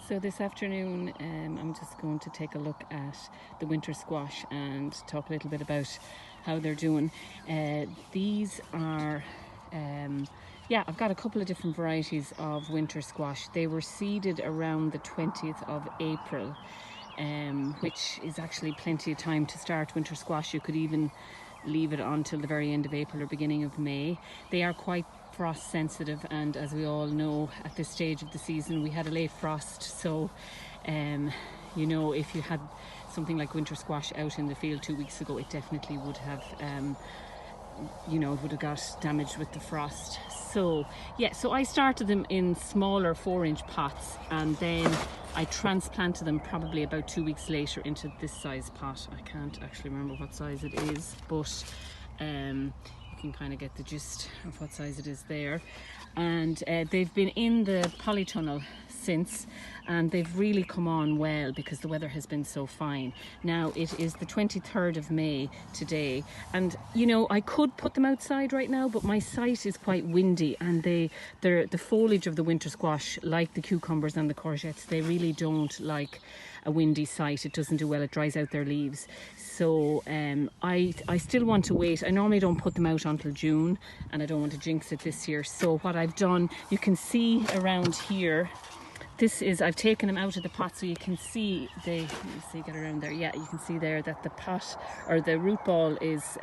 So this afternoon I'm just going to take a look at the winter squash and talk a little bit about how they're doing. These are, I've got a couple of different varieties of winter squash. They were seeded around the 20th of April, which is actually plenty of time to start winter squash. You could even leave it until the very end of April or beginning of May. They are quite frost sensitive, and as we all know, at this stage of the season we had a late frost, so if you had something like winter squash out in the field 2 weeks ago, it definitely would have would have got damaged with the frost. So I started them in smaller 4-inch pots, and then I transplanted them probably about 2 weeks later into this size pot. I can't actually remember what size it is, but you can kind of get the gist of what size it is there. And they've been in the polytunnel since, and they've really come on well because the weather has been so fine. Now it is the 23rd of May today, and I could put them outside right now, but my site is quite windy, and the foliage of the winter squash, like the cucumbers and the courgettes, they really don't like a windy site. It doesn't do well, it dries out their leaves. So I still want to wait. I normally don't put them out until June, and I don't want to jinx it this year. So what I've done, you can see around here, I've taken them out of the pot, so you can see get around there. Yeah, you can see there that the pot, or the root ball, is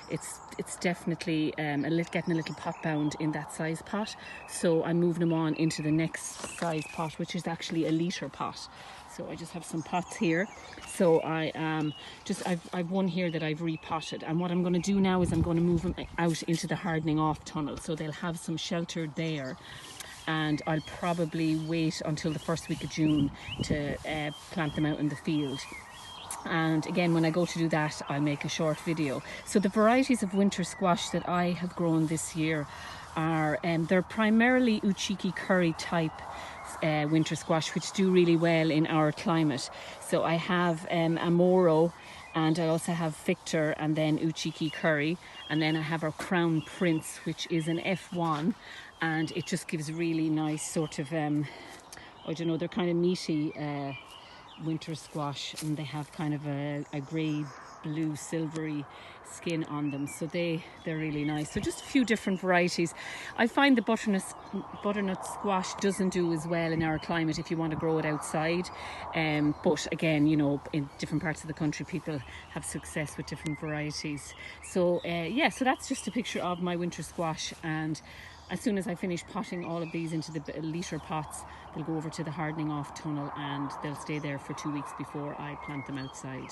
it's definitely getting a little pot bound in that size pot. So I'm moving them on into the next size pot, which is actually a litre pot. So I just have some pots here. So I've one here that I've repotted, and what I'm going to do now is I'm going to move them out into the hardening off tunnel, so they'll have some shelter there. And I'll probably wait until the first week of June to plant them out in the field. And again, when I go to do that, I'll make a short video. So the varieties of winter squash that I have grown this year are, they're primarily Uchiki curry type winter squash, which do really well in our climate. So I have Amoro, and I also have Victor, and then Uchiki curry, and then I have our Crown Prince, which is an F1, and it just gives really nice sort of they're kind of meaty winter squash, and they have kind of a grey blue silvery skin on them, so they're really nice. So just a few different varieties. I find the butternut squash doesn't do as well in our climate if you want to grow it outside, but again, in different parts of the country people have success with different varieties. So so that's just a picture of my winter squash, and as soon as I finish potting all of these into the litre pots, they'll go over to the hardening off tunnel, and they'll stay there for 2 weeks before I plant them outside.